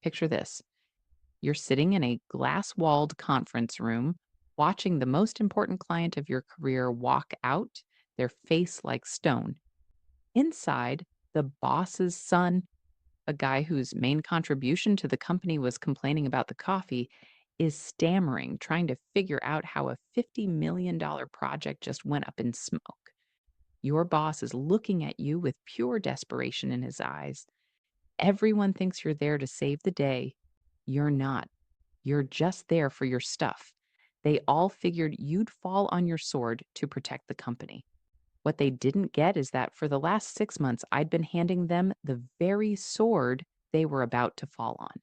Picture this. You're sitting in a glass walled conference room, watching the most important client of your career walk out, their face like stone. Inside, the boss's son, a guy whose main contribution to the company was complaining about the coffee, is stammering, trying to figure out how a $50 million project just went up in smoke. Your boss is looking at you with pure desperation in his eyes. Everyone thinks you're there to save the day. You're not. You're just there for your stuff. They all figured you'd fall on your sword to protect the company. What they didn't get is that for the last 6 months, I'd been handing them the very sword they were about to fall on.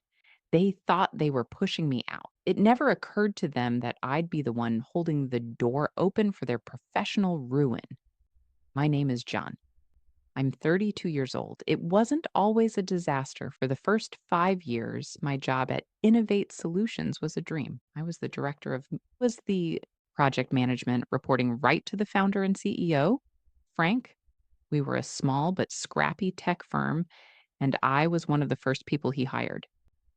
They thought they were pushing me out. It never occurred to them that I'd be the one holding the door open for their professional ruin. My name is John. I'm 32 years old. It wasn't always a disaster. For the first 5 years, my job at Innovate Solutions was a dream. I was the project management reporting right to the founder and CEO, Frank. We were a small but scrappy tech firm, and I was one of the first people he hired.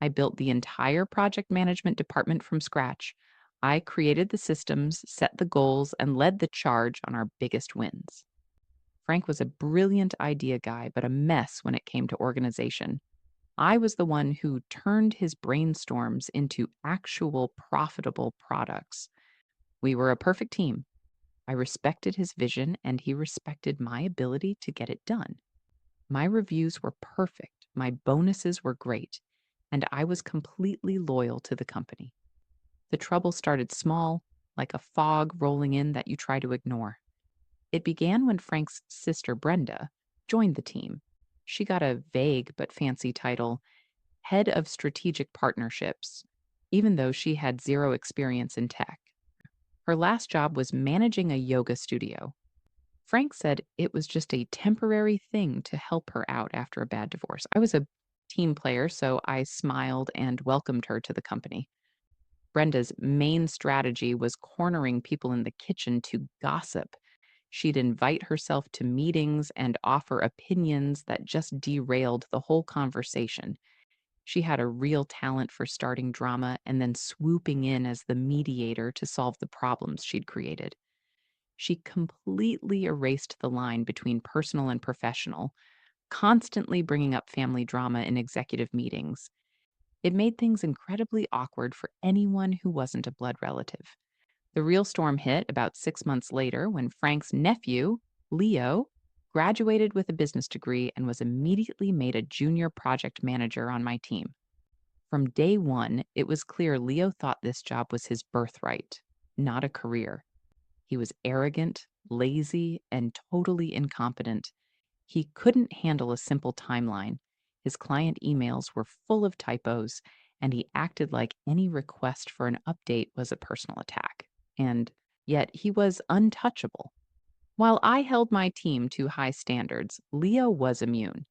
I built the entire project management department from scratch. I created the systems, set the goals, and led the charge on our biggest wins. Frank was a brilliant idea guy, but a mess when it came to organization. I was the one who turned his brainstorms into actual profitable products. We were a perfect team. I respected his vision, and he respected my ability to get it done. My reviews were perfect, my bonuses were great, and I was completely loyal to the company. The trouble started small, like a fog rolling in that you try to ignore. It began when Frank's sister, Brenda, joined the team. She got a vague but fancy title, Head of Strategic Partnerships, even though she had zero experience in tech. Her last job was managing a yoga studio. Frank said it was just a temporary thing to help her out after a bad divorce. I was a team player, so I smiled and welcomed her to the company. Brenda's main strategy was cornering people in the kitchen to gossip. She'd invite herself to meetings and offer opinions that just derailed the whole conversation. She had a real talent for starting drama and then swooping in as the mediator to solve the problems she'd created. She completely erased the line between personal and professional, constantly bringing up family drama in executive meetings. It made things incredibly awkward for anyone who wasn't a blood relative. The real storm hit about 6 months later when Frank's nephew, Leo, graduated with a business degree and was immediately made a junior project manager on my team. From day one, it was clear Leo thought this job was his birthright, not a career. He was arrogant, lazy, and totally incompetent. He couldn't handle a simple timeline. His client emails were full of typos, and he acted like any request for an update was a personal attack. And yet he was untouchable. While I held my team to high standards, Leo was immune.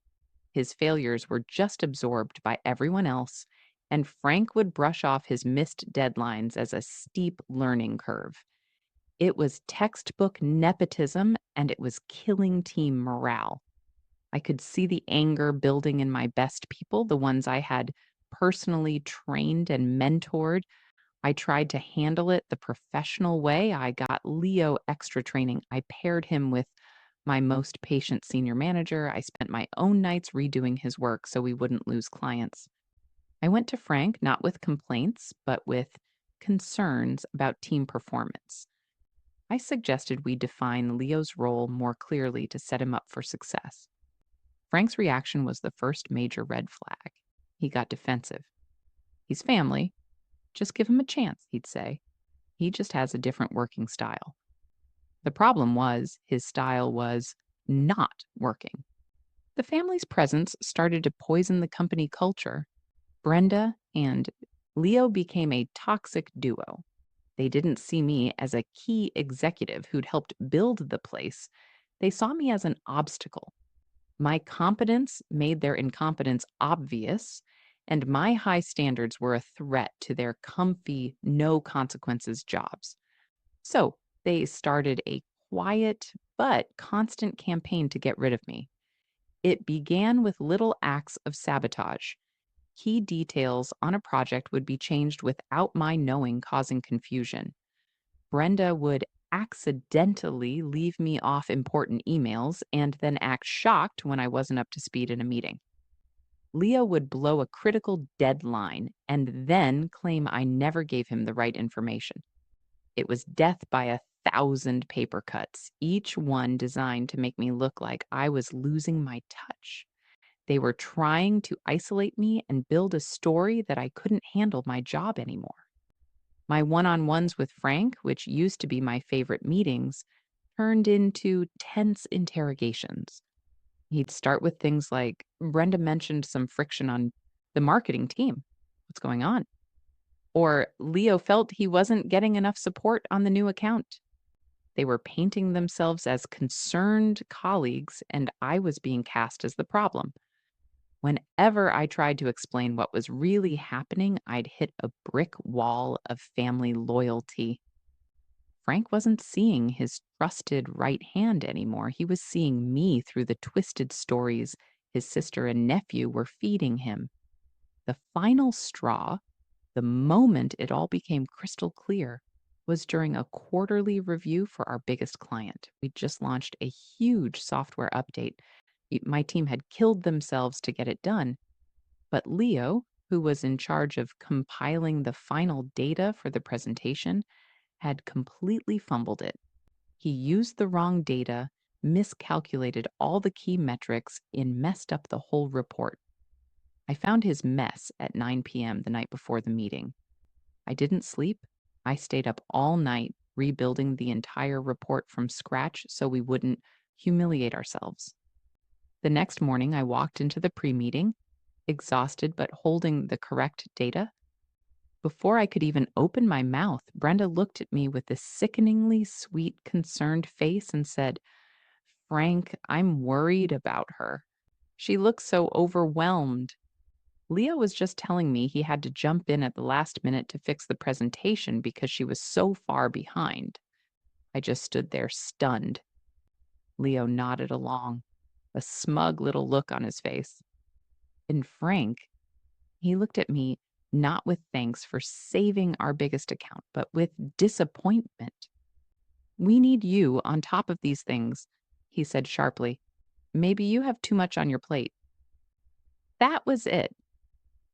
His failures were just absorbed by everyone else, and Frank would brush off his missed deadlines as a steep learning curve. It was textbook nepotism, and it was killing team morale. I could see the anger building in my best people, the ones I had personally trained and mentored. I tried to handle it the professional way. I got Leo extra training. I paired him with my most patient senior manager. I spent my own nights redoing his work so we wouldn't lose clients. I went to Frank not with complaints, but with concerns about team performance. I suggested we define Leo's role more clearly to set him up for success. Frank's reaction was the first major red flag. He got defensive. He's family. Just give him a chance, he'd say. He just has a different working style. The problem was his style was not working. The family's presence started to poison the company culture. Brenda and Leo became a toxic duo. They didn't see me as a key executive who'd helped build the place. They saw me as an obstacle. My competence made their incompetence obvious, and my high standards were a threat to their comfy, no consequences jobs. So they started a quiet but constant campaign to get rid of me. It began with little acts of sabotage. key details on a project would be changed without my knowing, causing confusion. Brenda would accidentally leave me off important emails and then act shocked when I wasn't up to speed in a meeting. Leo would blow a critical deadline and then claim I never gave him the right information. It was death by 1,000 paper cuts, each one designed to make me look like I was losing my touch. They were trying to isolate me and build a story that I couldn't handle my job anymore. My one on ones with Frank, which used to be my favorite meetings, turned into tense interrogations. He'd start with things like, Brenda mentioned some friction on the marketing team. What's going on? Or Leo felt he wasn't getting enough support on the new account. They were painting themselves as concerned colleagues, and I was being cast as the problem. Whenever I tried to explain what was really happening, I'd hit a brick wall of family loyalty. Frank wasn't seeing his trusted right hand anymore. He was seeing me through the twisted stories his sister and nephew were feeding him. The final straw, the moment it all became crystal clear, was during a quarterly review for our biggest client. We just launched a huge software update. My team had killed themselves to get it done, but Leo, who was in charge of compiling the final data for the presentation, had completely fumbled it. He used the wrong data, miscalculated all the key metrics, and messed up the whole report. I found his mess at 9 p.m. the night before the meeting. I didn't sleep. I stayed up all night rebuilding the entire report from scratch so we wouldn't humiliate ourselves. The next morning, I walked into the pre-meeting, exhausted but holding the correct data. Before I could even open my mouth, Brenda looked at me with this sickeningly sweet, concerned face and said, Frank, I'm worried about her. She looks so overwhelmed. Leo was just telling me he had to jump in at the last minute to fix the presentation because she was so far behind. I just stood there stunned. Leo nodded along, a smug little look on his face. And Frank, he looked at me not with thanks for saving our biggest account, but with disappointment. We need you on top of these things, he said sharply. Maybe you have too much on your plate. That was it.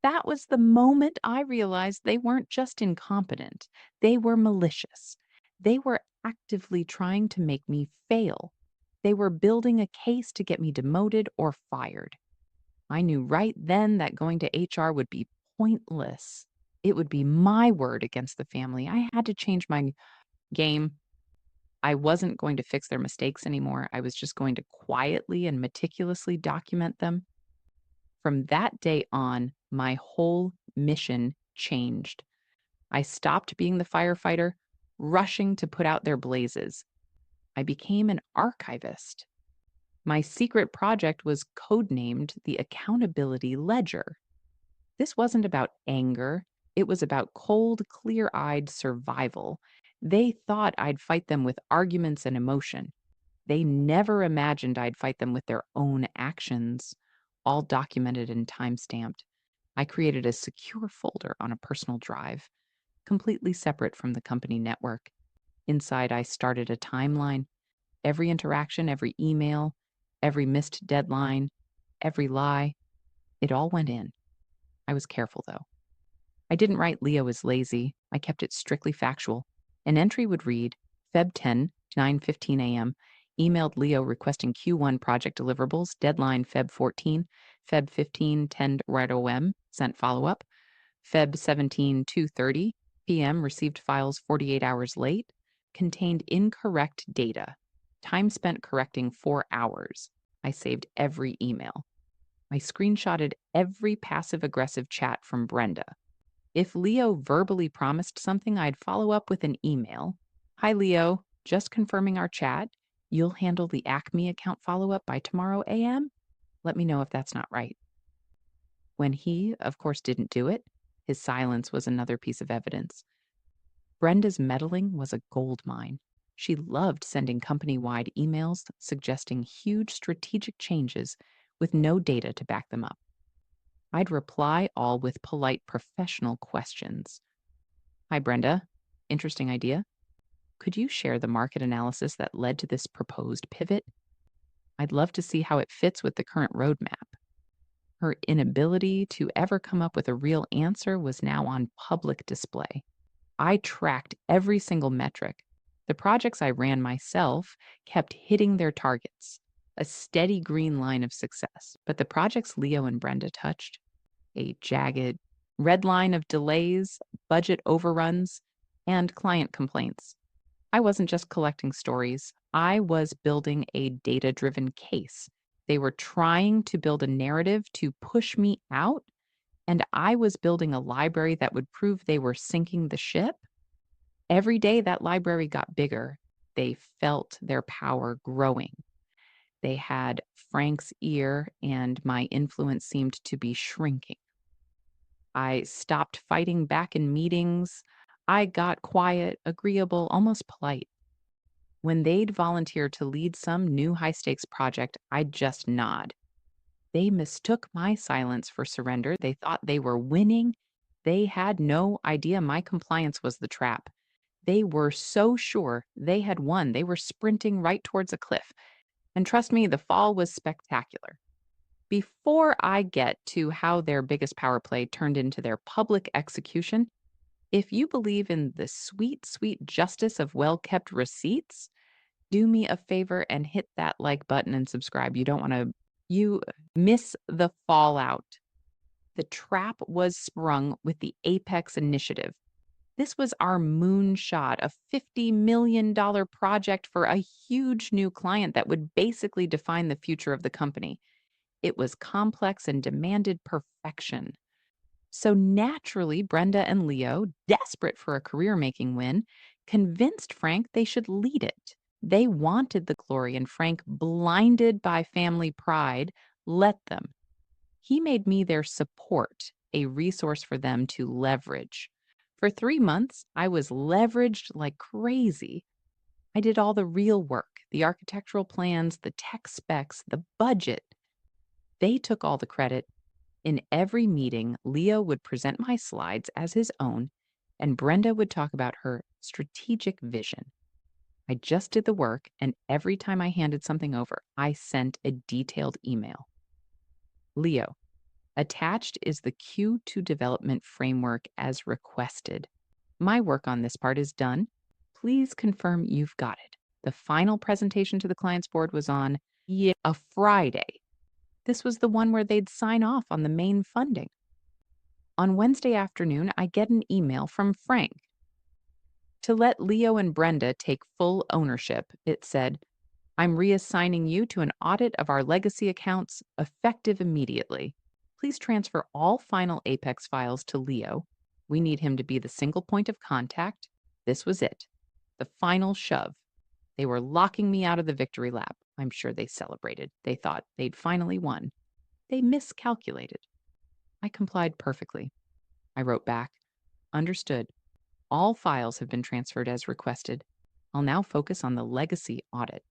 That was the moment I realized they weren't just incompetent, they were malicious. They were actively trying to make me fail. They were building a case to get me demoted or fired. I knew right then that going to HR would be pointless. It would be my word against the family. I had to change my game. I wasn't going to fix their mistakes anymore. I was just going to quietly and meticulously document them. From that day on, my whole mission changed. I stopped being the firefighter, rushing to put out their blazes. I became an archivist. My secret project was codenamed the Accountability Ledger. This wasn't about anger. It was about cold, clear-eyed survival. They thought I'd fight them with arguments and emotion. They never imagined I'd fight them with their own actions, all documented and time-stamped. I created a secure folder on a personal drive, completely separate from the company network. Inside, I started a timeline. Every interaction, every email, every missed deadline, every lie, it all went in. I was careful, though. I didn't write Leo as lazy. I kept it strictly factual. An entry would read, Feb 10, 9:15 a.m., emailed Leo requesting Q1 project deliverables, deadline Feb 14, Feb 15, 10 right OM, sent follow-up, Feb 17, 2:30 p.m., received files 48 hours late, contained incorrect data, time spent correcting 4 hours. I saved every email. I screenshotted every passive-aggressive chat from Brenda. If Leo verbally promised something, I'd follow up with an email. Hi, Leo. Just confirming our chat. You'll handle the Acme account follow-up by tomorrow a.m.? Let me know if that's not right. When he, of course, didn't do it, his silence was another piece of evidence. Brenda's meddling was a gold mine. She loved sending company-wide emails suggesting huge strategic changes with no data to back them up. I'd reply all with polite professional questions. Hi, Brenda. Interesting idea. Could you share the market analysis that led to this proposed pivot? I'd love to see how it fits with the current roadmap. Her inability to ever come up with a real answer was now on public display. I tracked every single metric. The projects I ran myself kept hitting their targets, a steady green line of success. But the projects Leo and Brenda touched, a jagged red line of delays, budget overruns, and client complaints. I wasn't just collecting stories, I was building a data driven case. They were trying to build a narrative to push me out, and I was building a library that would prove they were sinking the ship. Every day that library got bigger, they felt their power growing. They had Frank's ear, and my influence seemed to be shrinking. I stopped fighting back in meetings. I got quiet, agreeable, almost polite. When they'd volunteer to lead some new high stakes project, I'd just nod. They mistook my silence for surrender. They thought they were winning. They had no idea my compliance was the trap. They were so sure they had won. They were sprinting right towards a cliff. And trust me, the fall was spectacular. Before I get to how their biggest power play turned into their public execution, if you believe in the sweet, sweet justice of well kept receipts, do me a favor and hit that like button and subscribe. You miss the fallout. The trap was sprung with the Apex initiative. This was our moonshot, a $50 million project for a huge new client that would basically define the future of the company. It was complex and demanded perfection. So naturally, Brenda and Leo, desperate for a career making win, convinced Frank they should lead it. They wanted the glory, and Frank, blinded by family pride, let them. He made me their support, a resource for them to leverage. For 3 months, I was leveraged like crazy. I did all the real work, the architectural plans, the tech specs, the budget. They took all the credit. In every meeting, Leo would present my slides as his own, and Brenda would talk about her strategic vision. I just did the work, and every time I handed something over, I sent a detailed email. Leo, attached is the Q to development framework as requested. My work on this part is done. Please confirm you've got it. The final presentation to the client's board was on a Friday. This was the one where they'd sign off on the main funding. On Wednesday afternoon, I get an email from Frank. To let Leo and Brenda take full ownership, it said, I'm reassigning you to an audit of our legacy accounts effective immediately. Please transfer all final Apex files to Leo. We need him to be the single point of contact. This was it. The final shove. They were locking me out of the victory lap. I'm sure they celebrated. They thought they'd finally won. They miscalculated. I complied perfectly. I wrote back, understood. All files have been transferred as requested. I'll now focus on the legacy audit.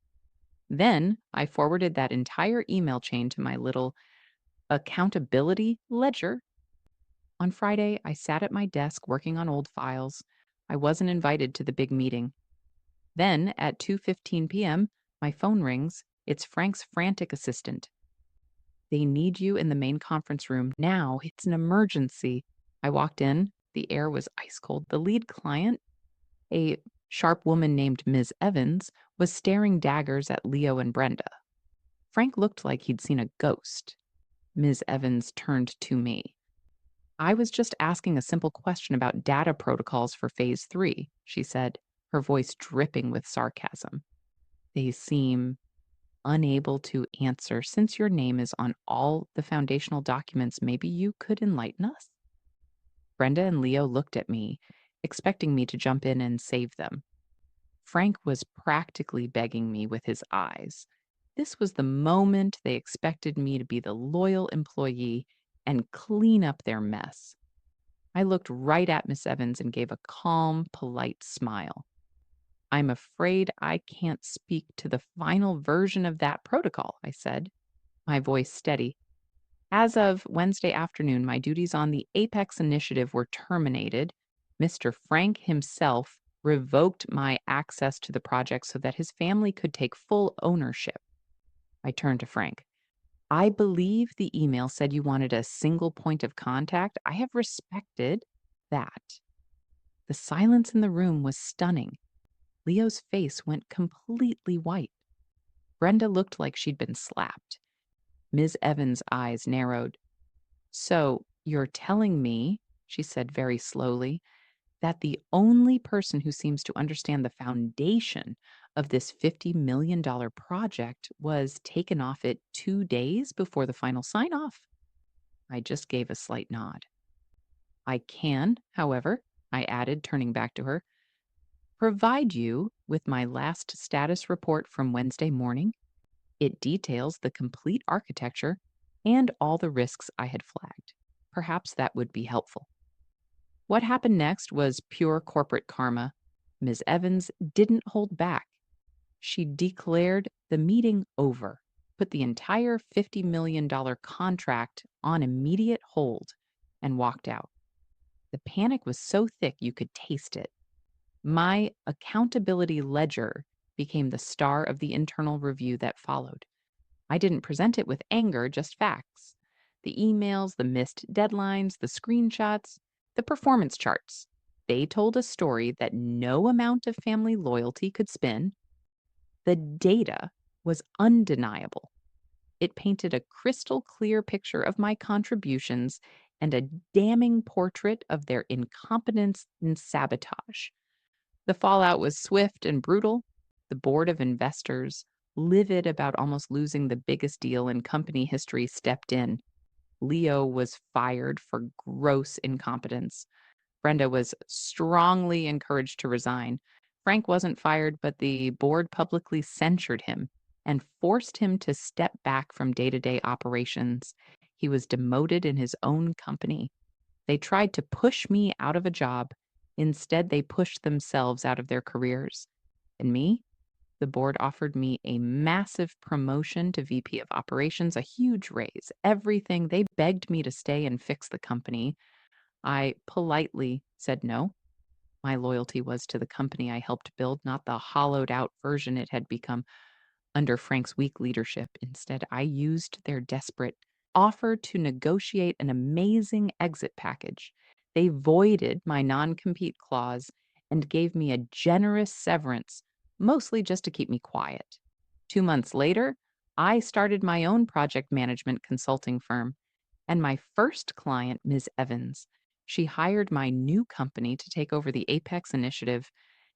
Then I forwarded that entire email chain to my little accountability ledger. On Friday, I sat at my desk working on old files. I wasn't invited to the big meeting. Then at 2:15 p.m., my phone rings. It's Frank's frantic assistant. They need you in the main conference room now. It's an emergency. I walked in. The air was ice cold. The lead client, a sharp woman named Ms. Evans, was staring daggers at Leo and Brenda. Frank looked like he'd seen a ghost. Ms. Evans turned to me. I was just asking a simple question about data protocols for phase 3, she said, her voice dripping with sarcasm. They seem unable to answer. Since your name is on all the foundational documents, maybe you could enlighten us? Brenda and Leo looked at me, expecting me to jump in and save them. Frank was practically begging me with his eyes. This was the moment they expected me to be the loyal employee and clean up their mess. I looked right at Miss Evans and gave a calm, polite smile. I'm afraid I can't speak to the final version of that protocol, I said, my voice steady. As of Wednesday afternoon, my duties on the Apex initiative were terminated. Mr. Frank himself revoked my access to the project so that his family could take full ownership. I turned to Frank. I believe the email said you wanted a single point of contact. I have respected that. The silence in the room was stunning. Leo's face went completely white. Brenda looked like she'd been slapped. Ms. Evans' eyes narrowed. So, you're telling me, she said very slowly, that the only person who seems to understand the foundation of this $50 million project was taken off it 2 days before the final sign off? I just gave a slight nod. I can, however, I added, turning back to her, provide you with my last status report from Wednesday morning. It details the complete architecture and all the risks I had flagged. Perhaps that would be helpful. What happened next was pure corporate karma. Ms. Evans didn't hold back. She declared the meeting over, put the entire $50 million contract on immediate hold, and walked out. The panic was so thick you could taste it. My accountability ledger became the star of the internal review that followed. I didn't present it with anger, just facts. The emails, the missed deadlines, the screenshots, the performance charts. They told a story that no amount of family loyalty could spin. The data was undeniable. It painted a crystal clear picture of my contributions and a damning portrait of their incompetence and sabotage. The fallout was swift and brutal. The board of investors, livid about almost losing the biggest deal in company history, stepped in. Leo was fired for gross incompetence. Brenda was strongly encouraged to resign. Frank wasn't fired, but the board publicly censured him and forced him to step back from day to day operations. He was demoted in his own company. They tried to push me out of a job. Instead, they pushed themselves out of their careers. And me? The board offered me a massive promotion to VP of operations, a huge raise, everything. They begged me to stay and fix the company. I politely said no. My loyalty was to the company I helped build, not the hollowed out version it had become under Frank's weak leadership. Instead, I used their desperate offer to negotiate an amazing exit package. They voided my non compete clause and gave me a generous severance, mostly just to keep me quiet. 2 months later, I started my own project management consulting firm, and my first client, Ms. Evans, she hired my new company to take over the Apex initiative,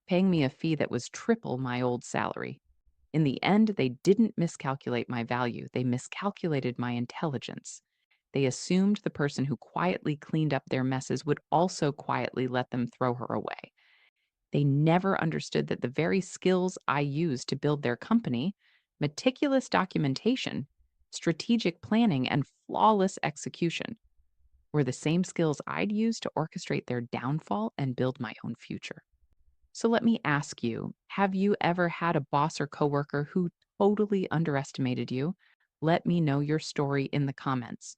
paying me a fee that was triple my old salary. In the end, they didn't miscalculate my value, they miscalculated my intelligence. They assumed the person who quietly cleaned up their messes would also quietly let them throw her away. They never understood that the very skills I used to build their company, meticulous documentation, strategic planning, and flawless execution, were the same skills I'd use to orchestrate their downfall and build my own future. So let me ask you, have you ever had a boss or coworker who totally underestimated you? Let me know your story in the comments.